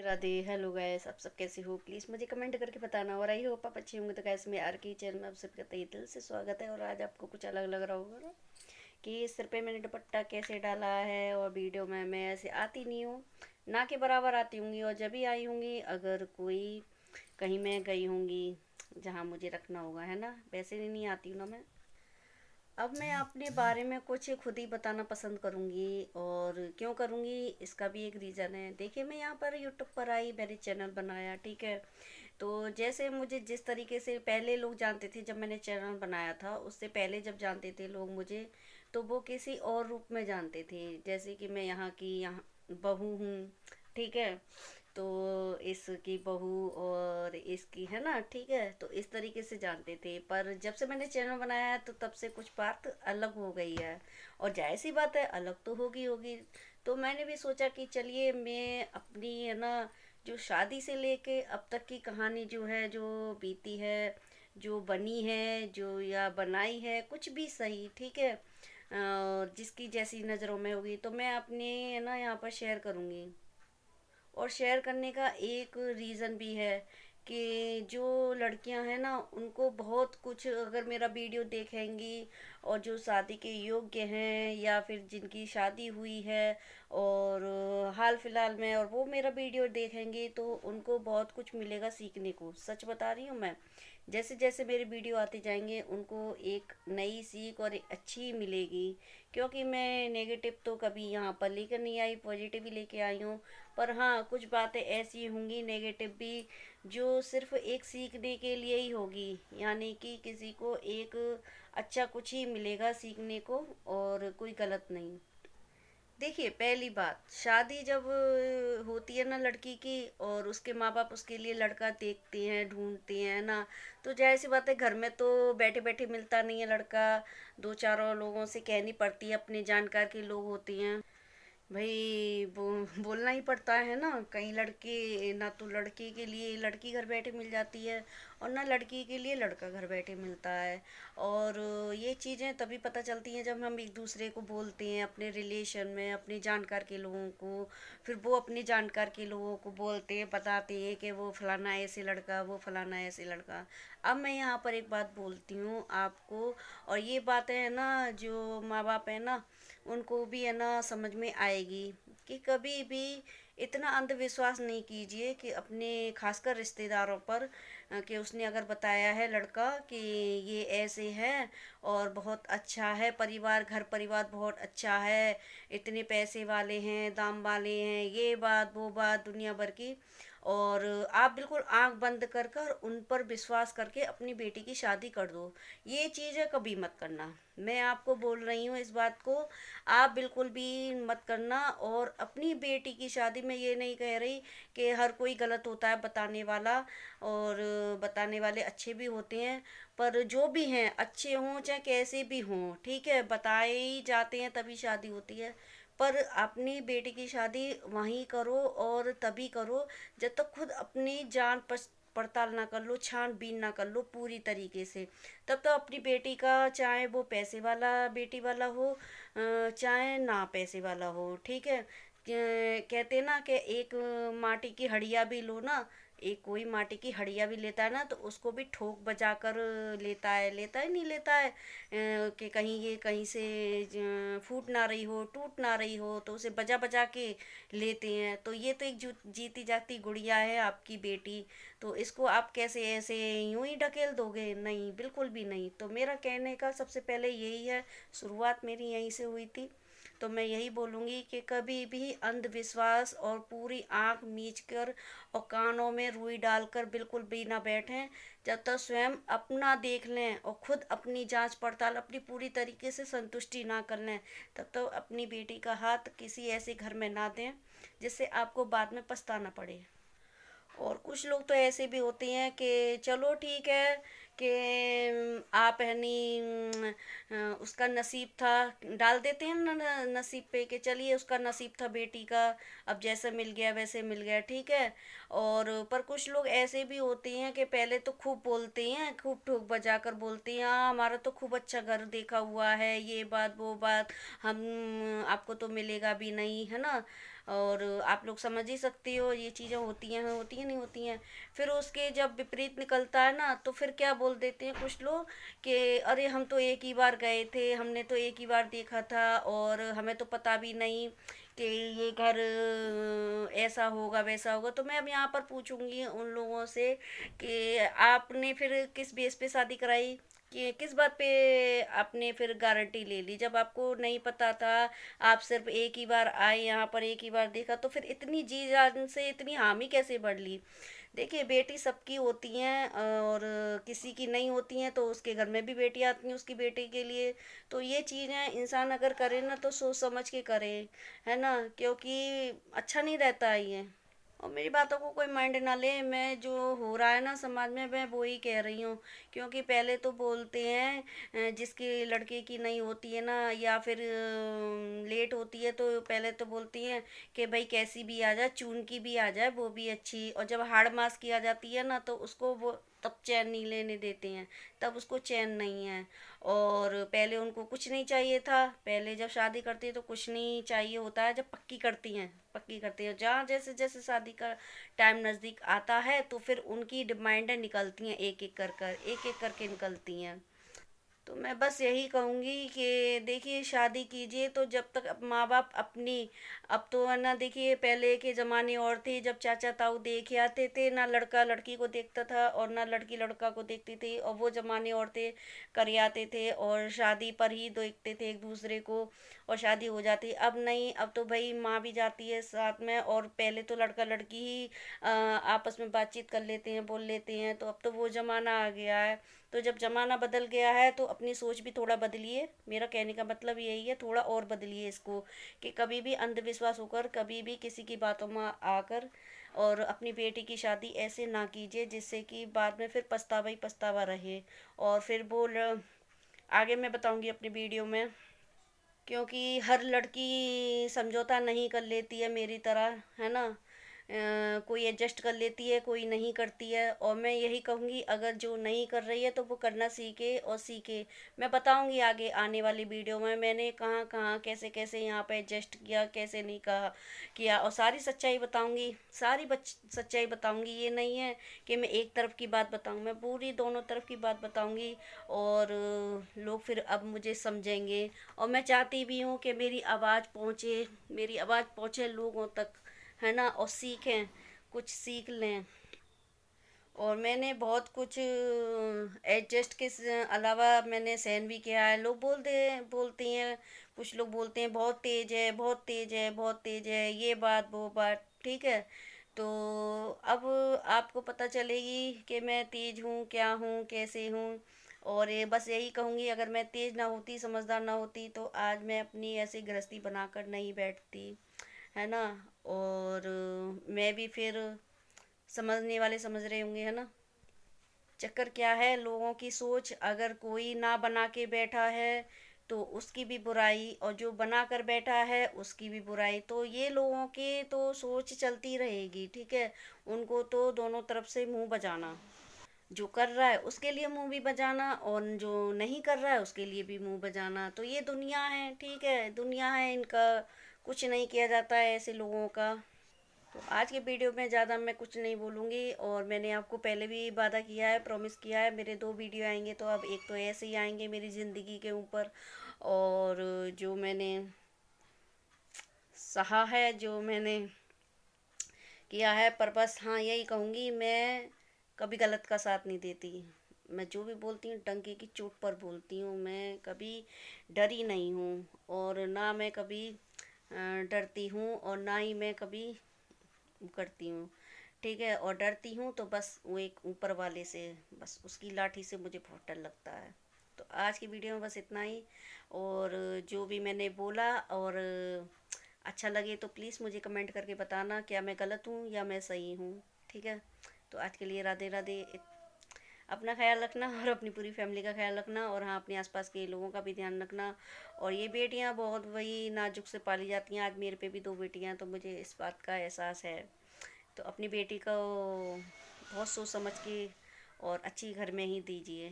Radhe Radhe. Hello guys, आप सब कैसे हो? प्लीज़ मुझे कमेंट करके बताना। और आई होप आप अच्छे होंगे। तो गैस, मैं आर की चैनल में आप सबका तहे दिल से स्वागत है। और आज आपको कुछ अलग लग रहा होगा ना कि सिर पे मैंने दुपट्टा कैसे डाला है। और वीडियो में मैं ऐसे आती नहीं हूँ, ना के बराबर आती होंगी। और जब भी आई होंगी, अगर कोई कहीं मैं गई होंगी जहाँ मुझे रखना होगा, है ना, वैसे नहीं आती हूँ ना मैं। अब मैं अपने बारे में कुछ खुद ही बताना पसंद करूँगी। और क्यों करूँगी, इसका भी एक रीज़न है। देखिए, मैं यहाँ पर यूट्यूब पर आई, मैंने चैनल बनाया, ठीक है। तो जैसे मुझे जिस तरीके से पहले लोग जानते थे, जब मैंने चैनल बनाया था उससे पहले जब जानते थे लोग मुझे, तो वो किसी और रूप में जानते थे। जैसे कि मैं यहाँ बहू हूँ, ठीक है। तो इसकी बहू और इसकी, है ना, ठीक है। तो इस तरीके से जानते थे। पर जब से मैंने चैनल बनाया है तो तब से कुछ बात अलग हो गई है। और जाहिर सी बात है, अलग तो होगी होगी। तो मैंने भी सोचा कि चलिए मैं अपनी, है ना, जो शादी से लेके अब तक की कहानी जो है, जो बीती है, जो बनी है, जो या बनाई है, कुछ भी सही, ठीक है। जिसकी जैसी नज़रों में होगी तो मैं अपने, है ना, यहाँ पर शेयर करूँगी। और शेयर करने का एक रीज़न भी है कि जो लड़कियां हैं ना, उनको बहुत कुछ, अगर मेरा वीडियो देखेंगी और जो शादी के योग्य हैं या फिर जिनकी शादी हुई है और हाल फिलहाल में, और वो मेरा वीडियो देखेंगे तो उनको बहुत कुछ मिलेगा सीखने को। सच बता रही हूँ मैं। जैसे जैसे मेरे वीडियो आते जाएंगे उनको एक नई सीख और एक अच्छी मिलेगी। क्योंकि मैं नेगेटिव तो कभी यहाँ पर लेकर नहीं आई, पॉजिटिव ही लेके आई हूँ। पर हाँ, कुछ बातें ऐसी होंगी नेगेटिव भी, जो सिर्फ एक सीखने के लिए ही होगी। यानी कि किसी को एक अच्छा कुछ ही मिलेगा सीखने को, और कोई गलत नहीं। देखिए, पहली बात, शादी जब होती है ना लड़की की, और उसके माँ बाप उसके लिए लड़का देखते हैं, ढूंढते हैं ना, तो जाहिर सी बात है, घर में तो बैठे बैठे मिलता नहीं है लड़का। दो चार और लोगों से कहनी पड़ती है, अपने जानकार के लोग होते हैं भाई, बोलना ही पड़ता है ना। कहीं लड़के ना, तो लड़के के लिए लड़की घर बैठे मिल जाती है, और ना लड़की के लिए लड़का घर बैठे मिलता है। और ये चीज़ें तभी पता चलती हैं जब हम एक दूसरे को बोलते हैं, अपने रिलेशन में, अपने जानकार के लोगों को। फिर वो अपने जानकार के लोगों को बोलते हैं, बताते हैं कि वो फलाना ऐसे लड़का, वो फलाना ऐसे लड़का। अब मैं यहाँ पर एक बात बोलती हूँ आपको, और ये बातें है ना, जो माँ बाप है ना, उनको भी, है ना, समझ में आएगी कि कभी भी इतना अंधविश्वास नहीं कीजिए कि अपने, खासकर रिश्तेदारों पर, कि उसने अगर बताया है लड़का कि ये ऐसे है और बहुत अच्छा है, परिवार, घर परिवार बहुत अच्छा है, इतने पैसे वाले हैं, दाम वाले हैं, ये बात वो बात दुनिया भर की, और आप बिल्कुल आंख बंद कर कर उन पर विश्वास करके अपनी बेटी की शादी कर दो। ये चीज़ कभी मत करना। मैं आपको बोल रही हूँ इस बात को, आप बिल्कुल भी मत करना। और अपनी बेटी की शादी में, ये नहीं कह रही कि हर कोई गलत होता है बताने वाला, और बताने वाले अच्छे भी होते हैं। पर जो भी हैं, अच्छे हों चाहे कैसे भी हों, ठीक है, बताए ही जाते हैं तभी शादी होती है। पर अपनी बेटी की शादी वहीं करो, और तभी करो जब तक खुद अपनी जान पड़ताल ना कर लो, छानबीन ना कर लो पूरी तरीके से। तब तो अपनी बेटी का, चाहे वो पैसे वाला बेटी वाला हो, चाहे ना पैसे वाला हो, ठीक है। कहते हैं ना कि एक माटी की हड़िया भी लो ना, एक कोई माटी की हड़िया भी लेता है ना, तो उसको भी ठोक बजा कर लेता है, लेता है नहीं लेता है, कि कहीं ये कहीं से फूट ना रही हो, टूट ना रही हो, तो उसे बजा बजा के लेते हैं। तो ये तो एक जीती जाती गुड़िया है आपकी बेटी। तो इसको आप कैसे ऐसे यूं ही ढकेल दोगे? नहीं, बिल्कुल भी नहीं। तो मेरा कहने का सबसे पहले यही है, शुरुआत मेरी यहीं से हुई थी। तो मैं यही बोलूँगी कि कभी भी अंधविश्वास और पूरी आंख मीच कर और कानों में रुई डालकर बिल्कुल भी ना बैठें। जब तक स्वयं अपना देख लें और खुद अपनी जांच पड़ताल अपनी पूरी तरीके से संतुष्टि ना कर लें, तब तक अपनी बेटी का हाथ किसी ऐसे घर में ना दें जिससे आपको बाद में पछताना पड़े। और कुछ लोग तो ऐसे भी होते हैं कि चलो ठीक है, कि आप है नी, उसका नसीब था, डाल देते हैं ना नसीब पे, कि चलिए उसका नसीब था बेटी का, अब जैसा मिल गया वैसे मिल गया, ठीक है। और पर कुछ लोग ऐसे भी होते हैं कि पहले तो खूब बोलते हैं, खूब ठोक बजा कर बोलते हैं, हाँ हमारा तो खूब अच्छा घर देखा हुआ है, ये बात वो बात, हम आपको तो मिलेगा भी नहीं, है ना। और आप लोग समझ ही सकती हो ये चीज़ें होती हैं नहीं होती हैं। फिर उसके जब विपरीत निकलता है ना तो फिर क्या बोल देते हैं कुछ लोग कि अरे हम तो एक ही बार गए थे, हमने तो एक ही बार देखा था और हमें तो पता भी नहीं कि ये घर ऐसा होगा वैसा होगा। तो मैं अब यहाँ पर पूछूंगी उन लोगों से कि आपने फिर किस बेस पे शादी कराई, कि किस बात पे आपने फिर गारंटी ले ली जब आपको नहीं पता था। आप सिर्फ एक ही बार आए यहाँ पर, एक ही बार देखा, तो फिर इतनी जी जान से इतनी हामी कैसे बढ़ ली। देखिए बेटी सबकी होती हैं और किसी की नहीं होती हैं, तो उसके घर में भी बेटी आती हैं उसकी बेटे के लिए। तो ये चीज़ें इंसान अगर करे ना तो सोच समझ के करे, है ना, क्योंकि अच्छा नहीं रहता है ये। और मेरी बातों को कोई माइंड ना ले, मैं जो हो रहा है ना समाज में मैं वो ही कह रही हूँ। क्योंकि पहले तो बोलते हैं जिसकी लड़के की नहीं होती है ना या फिर लेट होती है तो पहले तो बोलती हैं कि भाई कैसी भी आ जाए, चून की भी आ जाए वो भी अच्छी। और जब हाड़ मास की आ जाती है ना तो उसको वो तब चैन नहीं लेने देते हैं, तब उसको चैन नहीं है। और पहले उनको कुछ नहीं चाहिए था, पहले जब शादी करती है तो कुछ नहीं चाहिए होता है, जब पक्की करती हैं जहाँ जैसे जैसे शादी का टाइम नज़दीक आता है तो फिर उनकी डिमांडें निकलती हैं, एक एक करके निकलती हैं। तो मैं बस यही कहूँगी कि देखिए शादी कीजिए तो जब तक माँ बाप अपनी, अब तो है ना, देखिए पहले के ज़माने और थे जब चाचा ताऊ देखे आते थे, ना लड़का लड़की को देखता था और ना लड़की लड़का को देखती थी, और वो ज़माने और थे कर आते थे और शादी पर ही देखते थे एक दूसरे को और शादी हो जाती। अब नहीं, अब तो भाई माँ भी जाती है साथ में, और पहले तो लड़का लड़की ही आपस में बातचीत कर लेते हैं, बोल लेते हैं। तो अब तो वो ज़माना आ गया है। तो जब ज़माना बदल गया है तो अपनी सोच भी थोड़ा बदलिए, मेरा कहने का मतलब यही है, थोड़ा और बदलिए इसको, कि कभी भी अंधविश्वास होकर, कभी भी किसी की बातों में आकर और अपनी बेटी की शादी ऐसे ना कीजिए जिससे कि बाद में फिर पछतावा ही पछतावा रहे। और फिर आगे मैं बताऊंगी अपनी वीडियो में, क्योंकि हर लड़की समझौता नहीं कर लेती है मेरी तरह, है ना। कोई एडजस्ट कर लेती है, कोई नहीं करती है। और मैं यही कहूँगी अगर जो नहीं कर रही है तो वो करना सीखे और सीखे। मैं बताऊँगी आगे आने वाली वीडियो में मैंने कहाँ कहाँ कैसे कैसे यहाँ पे एडजस्ट किया, कैसे नहीं कहा किया, और सारी सच्चाई बताऊँगी, सच्चाई बताऊँगी। ये नहीं है कि मैं एक तरफ की बात बताऊँ, मैं पूरी दोनों तरफ की बात बताऊँगी। और लोग फिर अब मुझे समझेंगे। और मैं चाहती भी हूँ कि मेरी आवाज़ पहुँचे लोगों तक, है ना, और सीखें, कुछ सीख लें। और मैंने बहुत कुछ एडजस्ट के अलावा मैंने सहन भी किया है। लोग बोलती हैं, कुछ लोग बोलते हैं बहुत तेज है, बहुत तेज है, बहुत तेज है, ये बात वो बात, ठीक है। तो अब आपको पता चलेगी कि मैं तेज हूँ, क्या हूँ, कैसे हूँ। और ये बस यही कहूँगी, अगर मैं तेज ना होती, समझदार ना होती, तो आज मैं अपनी ऐसी गृहस्थी बनाकर नहीं बैठती, है ना। और मैं भी फिर, समझने वाले समझ रहे होंगे, है ना। चक्कर क्या है, लोगों की सोच, अगर कोई ना बना के बैठा है तो उसकी भी बुराई, और जो बना कर बैठा है उसकी भी बुराई। तो ये लोगों की तो सोच चलती रहेगी, ठीक है। उनको तो दोनों तरफ से मुंह बजाना, जो कर रहा है उसके लिए मुंह भी बजाना और जो नहीं कर रहा है उसके लिए भी मुंह बजाना। तो ये दुनिया है, ठीक है, दुनिया है, इनका कुछ नहीं किया जाता है ऐसे लोगों का। तो आज के वीडियो में ज़्यादा मैं कुछ नहीं बोलूँगी। और मैंने आपको पहले भी वादा किया है, प्रॉमिस किया है, मेरे 2 वीडियो आएंगे, तो अब एक तो ऐसे ही आएंगे मेरी ज़िंदगी के ऊपर। और जो मैंने सहा है, जो मैंने किया है, पर बस हाँ यही कहूँगी, मैं कभी गलत का साथ नहीं देती। मैं जो भी बोलती हूँ डंके की चोट पर बोलती हूँ, मैं कभी डरी नहीं हूँ। और ना मैं कभी डरती हूँ और ना ही मैं कभी करती हूँ, ठीक है। और डरती हूँ तो बस वो एक ऊपर वाले से, बस उसकी लाठी से मुझे बहुत डर लगता है। तो आज की वीडियो में बस इतना ही। और जो भी मैंने बोला और अच्छा लगे तो प्लीज़ मुझे कमेंट करके बताना क्या मैं गलत हूँ या मैं सही हूँ, ठीक है। तो आज के लिए राधे राधे। अपना ख्याल रखना और अपनी पूरी फैमिली का ख्याल रखना, और हाँ अपने आसपास के लोगों का भी ध्यान रखना। और ये बेटियां बहुत वही नाजुक से पाली जाती हैं। आज मेरे पे भी 2 बेटियां, तो मुझे इस बात का एहसास है। तो अपनी बेटी को बहुत सोच समझ के और अच्छी घर में ही दीजिए।